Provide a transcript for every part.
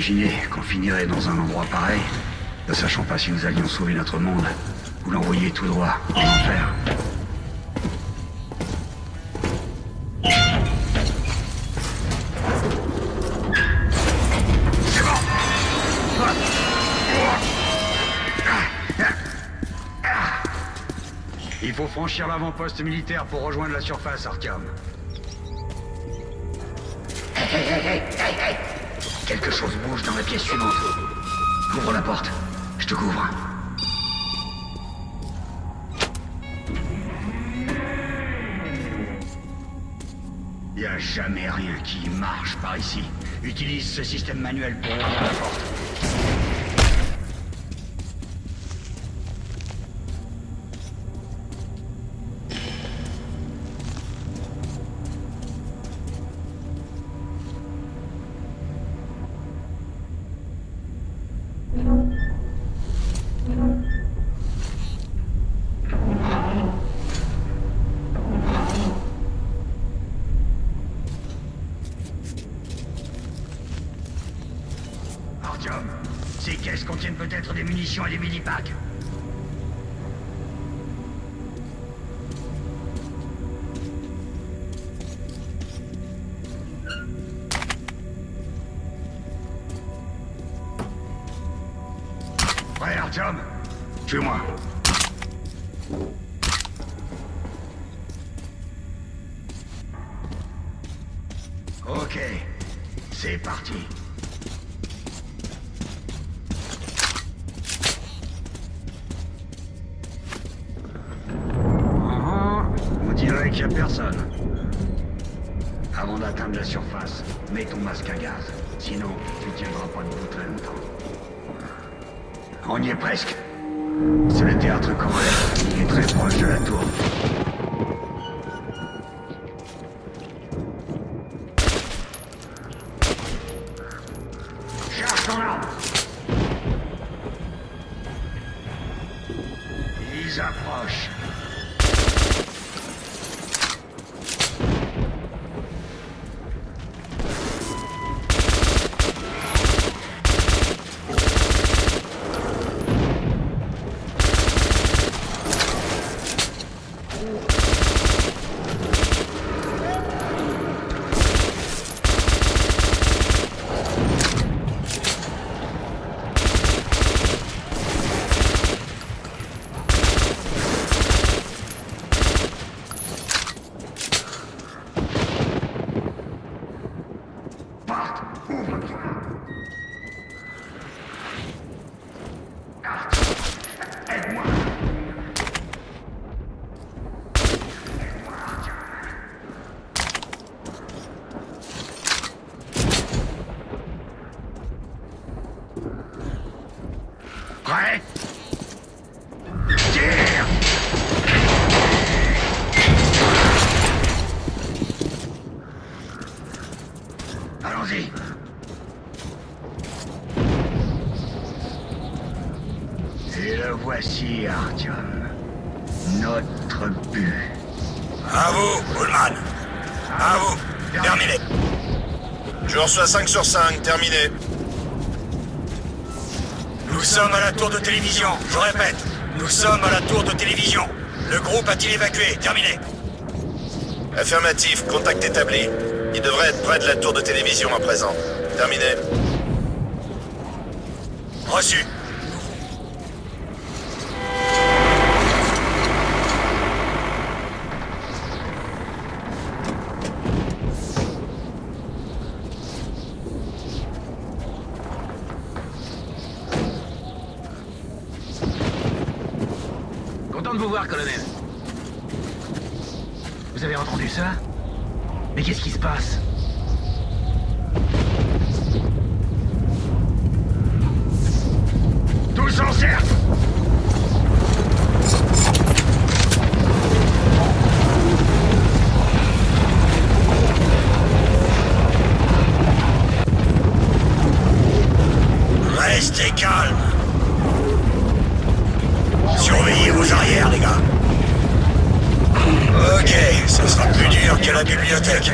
imaginé qu'on finirait dans un endroit pareil, ne sachant pas si nous allions sauver notre monde ou l'envoyer tout droit en enfer. C'est bon. Il faut franchir l'avant-poste militaire pour rejoindre la surface, Artyom. Hey. Quelque chose bouge dans la pièce suivante. Ouvre la porte. Je te couvre. Y a jamais rien qui marche par ici. Utilise ce système manuel pour ouvrir la porte. Artyom, ces caisses contiennent peut-être des munitions et des mini-packs. Ouais, Artyom, suis-moi. Ok, c'est parti. On dirait qu'il n'y a personne. Avant d'atteindre la surface, mets ton masque à gaz. Sinon, tu tiendras pas debout très longtemps. On y est presque. C'est le théâtre Korolev. Il est très proche de la tour. Charge ton arme. Ils approchent. Aide-moi. Prêt? Tire! Allons-y. Et le voici, Artyom. Notre but. À vous, Ullman. À vous. Terminé. Je reçois 5 sur 5. Terminé. Nous sommes à la tour de télévision. Je répète. Nous sommes à la tour de télévision. Le groupe a-t-il évacué? Terminé. Affirmatif. Contact établi. Il devrait être près de la tour de télévision à présent. Terminé. Reçu. Content de vous voir, colonel. Vous avez entendu ça? Mais qu'est-ce qui se passe? Tous en cercle! Restez calme. Surveillez vos arrières, les gars. Ok, ça sera plus dur qu'à la bibliothèque.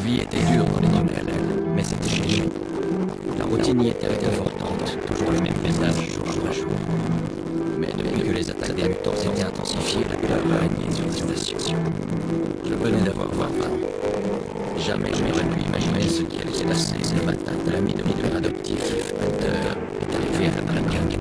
vie était dure dans les tunnels, mais c'était chez nous. La routine y était réconfortante, toujours le même paysage jour après jour. Mais depuis que les attaques des mutants s'étaient intensifiées, la peur régnait sur la station. Je venais d'avoir 20 ans. Jamais je n'aurais pu imaginer ce qui allait se passer le matin de l'ami de mon père adoptif, Hunter, est arrivé à la traque.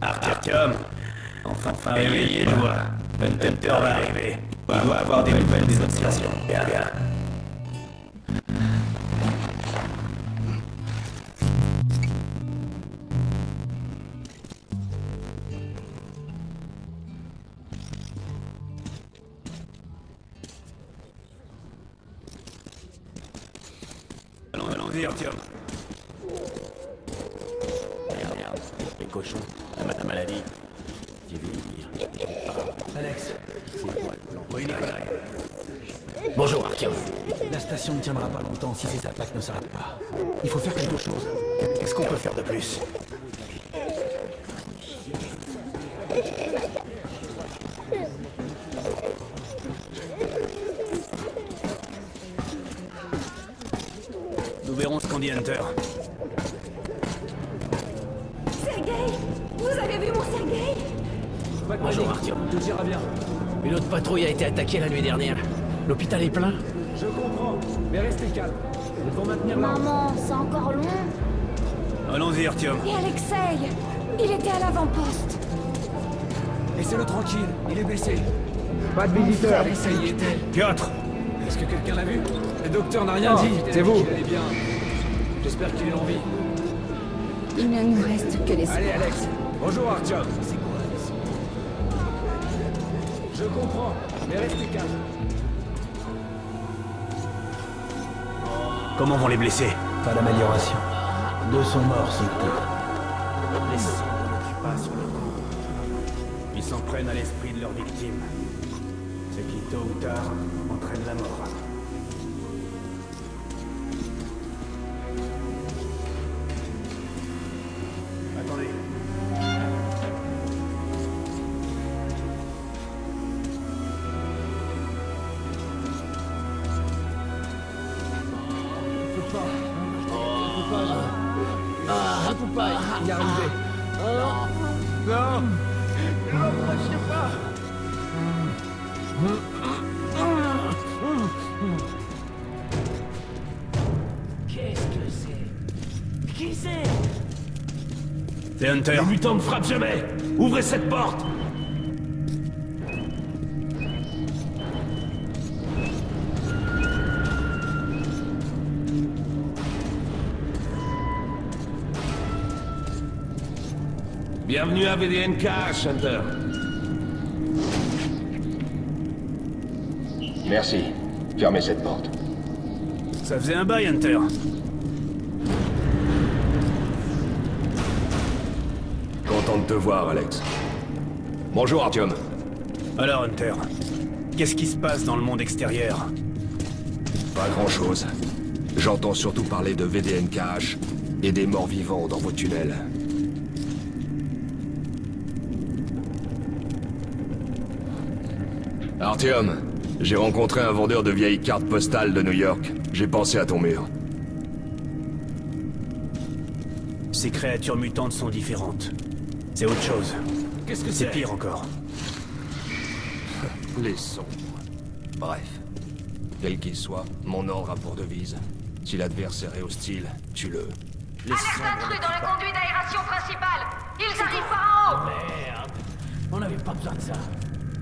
Artyom, enfin réveillez-toi. Hunter va arriver. On doit avoir des nouvelles des observations. Bien. Allons-y, Artyom. Regarde, les cochons, la maladie. J'ai vu venir. Alex. Oui, Nicolas. Bonjour, Artyom. La station ne tiendra pas longtemps si ces attaques ne s'arrêtent pas. Il faut faire quelque chose. Qu'est-ce qu'on peut faire de plus? Nous verrons ce qu'on dit, Hunter. Sergei! Vous avez vu mon Sergei? Bonjour, Artyom. Tout ira bien. Une autre patrouille a été attaquée la nuit dernière. L'hôpital est plein. Je comprends, mais restez calme. Il faut maintenir l'ordre. Maman, c'est encore long. Allons-y, Artyom. Et Alexei? Il était à l'avant-poste. Laissez-le tranquille, il est blessé. Pas de visiteur. Alexei y était. Piotr! Est-ce que quelqu'un l'a vu? Le docteur n'a rien dit. C'est vous. Il allait bien. J'espère qu'il est en vie. Il ne nous reste que les... Allez, Alex. Bonjour, Artyom. C'est quoi? Je comprends, mais restez calme. Comment vont les blessés? Pas d'amélioration. 2 sont morts, c'est tout. Les cendres ne tuent pas sur le coup. Ils s'en prennent à l'esprit de leurs victimes. Ce qui, tôt ou tard, entraîne la mort. Attendez. On peut pas y arriver. Qu'est-ce que c'est? Qui c'est? C'est Hunter. Les mutants ne frappent jamais! Ouvrez cette porte! Bienvenue à VDNK, Hunter. Merci. Fermez cette porte. Ça faisait un bail, Hunter. Content de te voir, Alex. Bonjour, Artyom. Alors, Hunter, qu'est-ce qui se passe dans le monde extérieur? Pas grand-chose. J'entends surtout parler de VDNKH et des morts vivants dans vos tunnels. Artyom, j'ai rencontré un vendeur de vieilles cartes postales de New York. J'ai pensé à ton mur. Ces créatures mutantes sont différentes. C'est autre chose. Qu'est-ce que C'est pire encore. Les sombres. Bref. Quel qu'il soit, mon ordre a pour devise. Si l'adversaire est hostile, tue-le. Alerte intrus dans le conduit d'aération principal! Ils arrivent par en haut! Merde! On n'avait pas besoin de ça.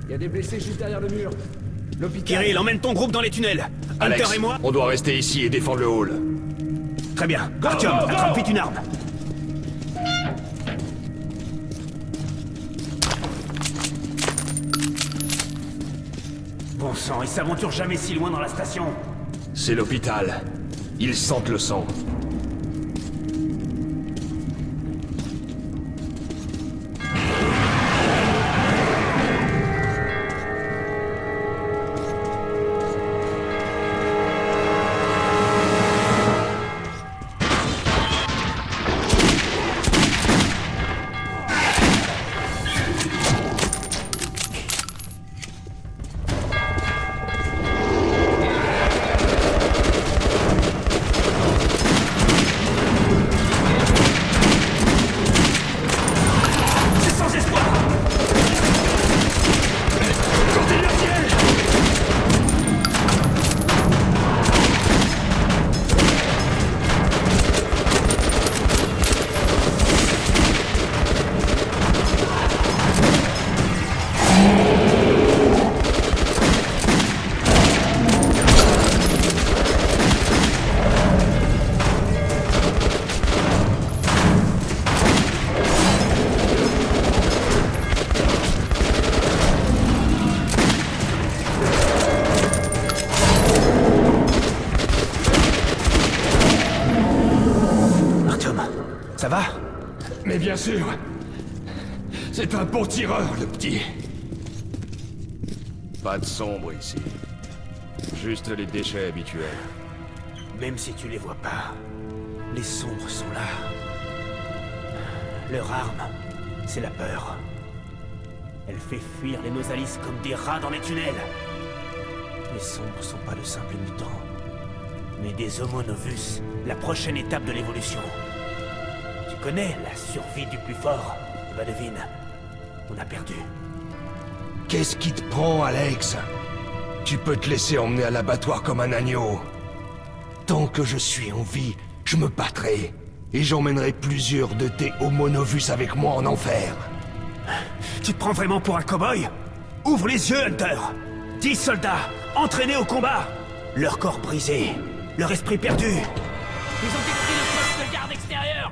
Il y a des blessés juste derrière le mur. L'hôpital... Kirill, emmène ton groupe dans les tunnels. Alex, Hunter et moi... on doit rester ici et défendre le hall. Très bien. Artyom, attrape vite une arme. Bon sang, ils s'aventurent jamais si loin dans la station. C'est l'hôpital. Ils sentent le sang. Ça va? Mais bien sûr. C'est un bon tireur, le petit. Pas de sombre ici. Juste les déchets habituels. Même si tu les vois pas, les sombres sont là. Leur arme, c'est la peur. Elle fait fuir les Nosalis comme des rats dans les tunnels. Les sombres sont pas de simples mutants, mais des Homo Novus, la prochaine étape de l'évolution. Tu connais la survie du plus fort? Eh ben devine, on a perdu. Qu'est-ce qui te prend, Alex? Tu peux te laisser emmener à l'abattoir comme un agneau. Tant que je suis en vie, je me battrai. Et j'emmènerai plusieurs de tes Homo Novus avec moi en enfer. Tu te prends vraiment pour un cow-boy? Ouvre les yeux, Hunter! 10 soldats, entraînés au combat! Leur corps brisé, leur esprit perdu. Ils ont détruit le poste de garde extérieur.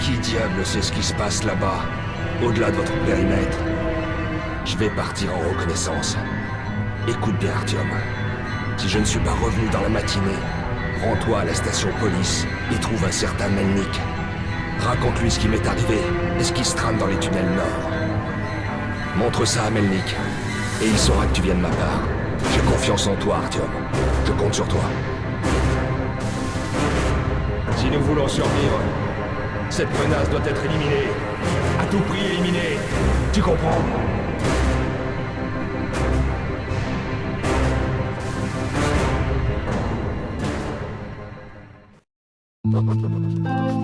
Qui diable sait ce qui se passe là-bas, au-delà de votre périmètre? Je vais partir en reconnaissance. Écoute bien, Artyom. Si je ne suis pas revenu dans la matinée, rends-toi à la station police et trouve un certain Melnik. Raconte-lui ce qui m'est arrivé et ce qui se trame dans les tunnels nord. Montre ça à Melnik, et il saura que tu viens de ma part. J'ai confiance en toi, Artyom. Je compte sur toi. Si nous voulons survivre, cette menace doit être éliminée. À tout prix éliminée. Tu comprends?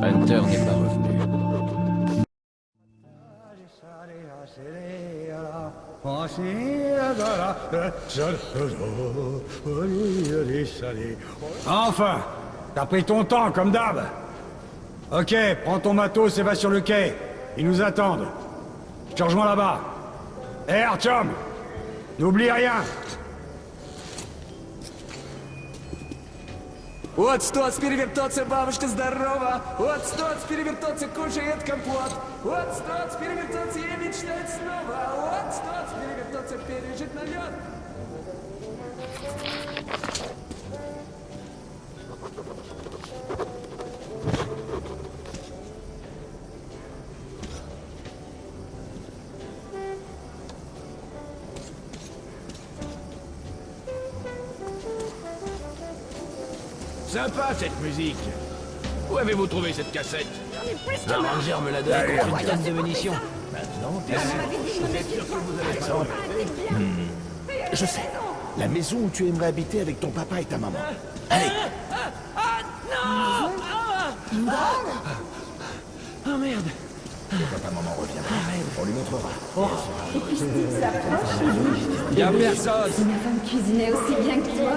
Hunter n'est pas revenu. Enfin! T'as pris ton temps, comme d'hab! Ok, prends ton matos et va sur le quai. Ils nous attendent. Je te rejoins là-bas. Hé, Artyom! N'oublie rien! Вот стоц, перевертоться, бабушка здорова. Вот стоц, перевертоться, кушает компот. Вот стоц, перевертоться и мечтать снова. Вот стоц, перевертоться, пережить налет. Sympa cette musique. Où avez-vous trouvé cette cassette? Un ranger me l'a donné contre une tonne de munitions. Maintenant, Je sais. La maison où tu aimerais habiter avec ton papa et ta maman. Allez. Oh merde. Papa-maman reviendra. On lui montrera. Et puis Steve s'approche. Y'a personne. Si ma femme cuisinait aussi bien que toi,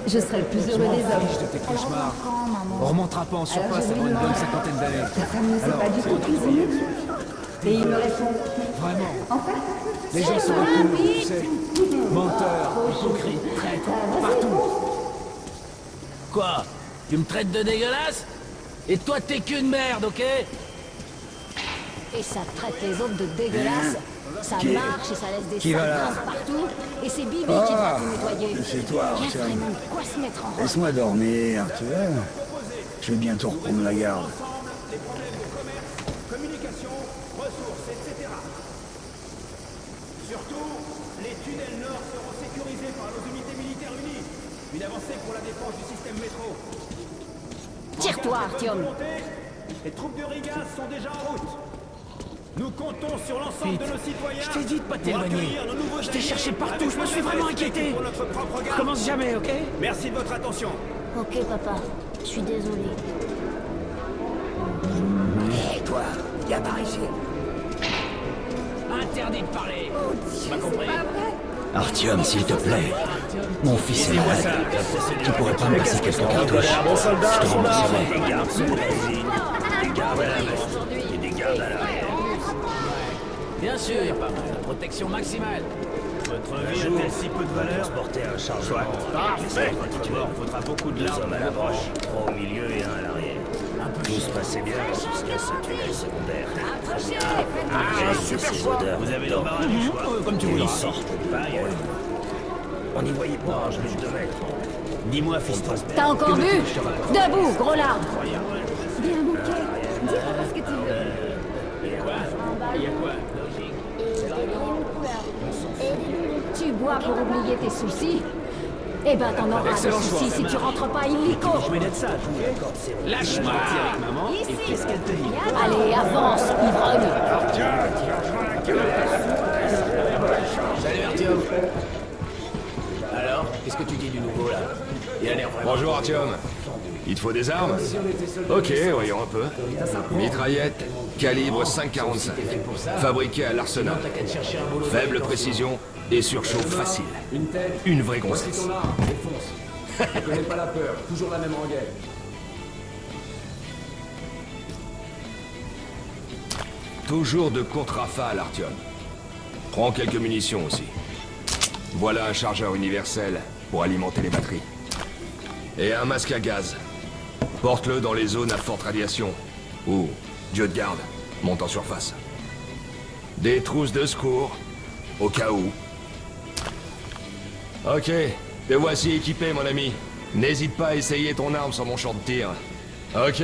je serais le plus heureux des hommes. De tes cauchemars. Quand, maman? On remontera pas en surface Alors, avant une je lui bonne demande. cinquantaine d'années. Ta femme ne sait pas du tout cuisiner. Et il me répond. Vraiment. En fait, Les gens se retrouvent, tu sais. Menteurs, hypocrites, traîtres, partout. Quoi? Tu me traites de dégueulasse? Et toi, t'es qu'une merde, ok? Et ça traite les autres de dégueulasses. Ça marche et ça laisse des Qui va là? traces partout. Et c'est Bibi qui va tout nettoyer. c'est toi, Il y a Artyom. vraiment de quoi se mettre en route. Laisse-moi dormir, tu vois. Je vais bientôt reprendre la garde. Communication, ressources, etc. Surtout, les tunnels nord seront sécurisés par nos unités militaires unies. Une avancée pour la défense du système métro. Tire-toi, Artyom. Les troupes de Riga sont déjà en route. Nous comptons sur l'ensemble de nos citoyens. Je t'ai dit de pas pour t'éloigner. accueillir nos nouveaux Je t'ai alliés cherché partout, avec je me suis le vraiment respect inquiété. pour notre propre garde. Commence jamais, ok? Merci de votre attention. Ok, papa. Je suis désolé. Et toi, viens par ici. Interdit de parler. Tu m'as compris? Artyom, s'il te plaît. Mon fils est malade. Tu pourrais pas me passer quelques cartouches? Bon soldat, Je te rembourserai. Des gardes sous cuisine, des gardes à la veste et des gardes à l'arrière. Bien sûr, y a pas mal. Protection maximale. Votre vie a-t-elle si peu de valeur? Transporter un chargement. Parfait. Il faudra beaucoup de Deux larmes hommes à l'approche, trois au milieu et un à l'arrière. Tout se passait bien jusqu'à ce tunnel secondaire. super choix. Vous avez l'embarras du choix. Comme tu Ils voudras. sortent de paille. On n'y voyait pas, je vais 2 mètres. Dis-moi, fiston. T'as encore vu? Debout, gros larme. bien bouquet. Dis-moi ce que tu veux. Y a quoi? Tu bois pour oublier tes soucis? Eh ben t'en auras des soucis si tu rentres pas illico. Je vais d'être sage. Lâche-moi! Avec maman. Et qu'est-ce qu'elle te dit? Allez, avance, ivrogne. Salut Artyom. Alors, qu'est-ce que tu dis du nouveau là? Il a l'air vraiment... Bonjour Artyom. Il te faut des armes? Ok, voyons un peu. Mitraillette, calibre 5,45. Fabriquée à l'arsenal. T'as qu'à te chercher un boulot. Faible précision et surchauffe facile. Une tête. Une vraie Voici grossesse. ton arme, défonce. Je connais pas la peur. Toujours la même rengaine. Toujours de courtes rafales, Artyom. Prends quelques munitions aussi. Voilà un chargeur universel pour alimenter les batteries. Et un masque à gaz. Porte-le dans les zones à forte radiation. Ou, Dieu de garde, monte en surface. Des trousses de secours, au cas où. Ok, te voici équipé, mon ami. N'hésite pas à essayer ton arme sur mon champ de tir. Ok,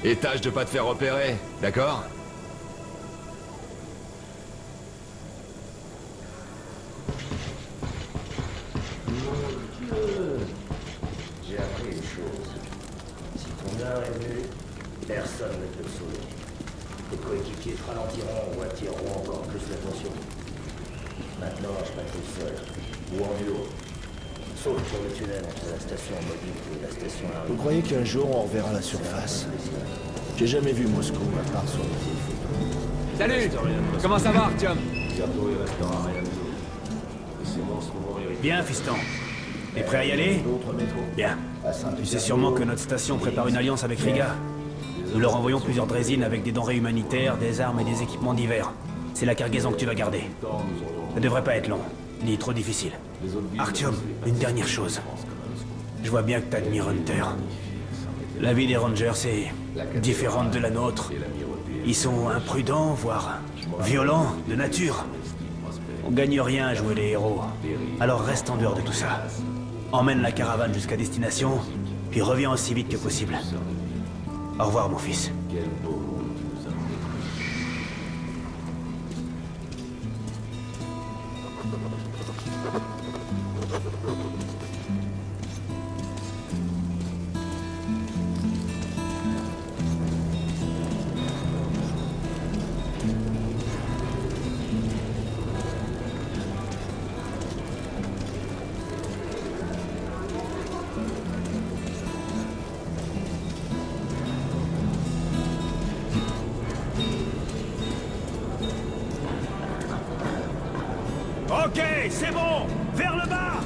et tâche de pas te faire repérer, d'accord? J'ai appris une chose. Si ton heure est venue, personne ne peut te sauver. Tes coéquipiers te ralentiront ou attireront encore plus l'attention. Maintenant, je patrouille seul, ou en duo. Sauf pour le tunnel entre la station mobile et la station Vous arrivée. croyez qu'un jour on reverra la surface? J'ai jamais vu Moscou à part sur les photos. Salut. Comment ça va, Artyom? Bien, fiston. T'es prêt à y aller? Bien. Tu sais sûrement que notre station prépare une alliance avec Riga. Nous leur envoyons plusieurs drésines avec des denrées humanitaires, des armes et des équipements divers. C'est la cargaison que tu vas garder. Ça devrait pas être long, ni trop difficile. Artyom, une dernière chose. Je vois bien que t'admires Hunter. La vie des Rangers est différente de la nôtre. Ils sont imprudents, voire violents, de nature. On gagne rien à jouer les héros. Alors reste en dehors de tout ça. Emmène la caravane jusqu'à destination, puis reviens aussi vite que possible. Au revoir, mon fils. Ok, c'est bon. Vers le bas.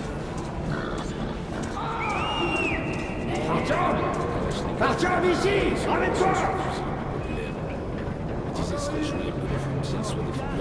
Artyom! Artyom, ici! Ramène-toi! Disait ça, je voulais que les fonctions soient des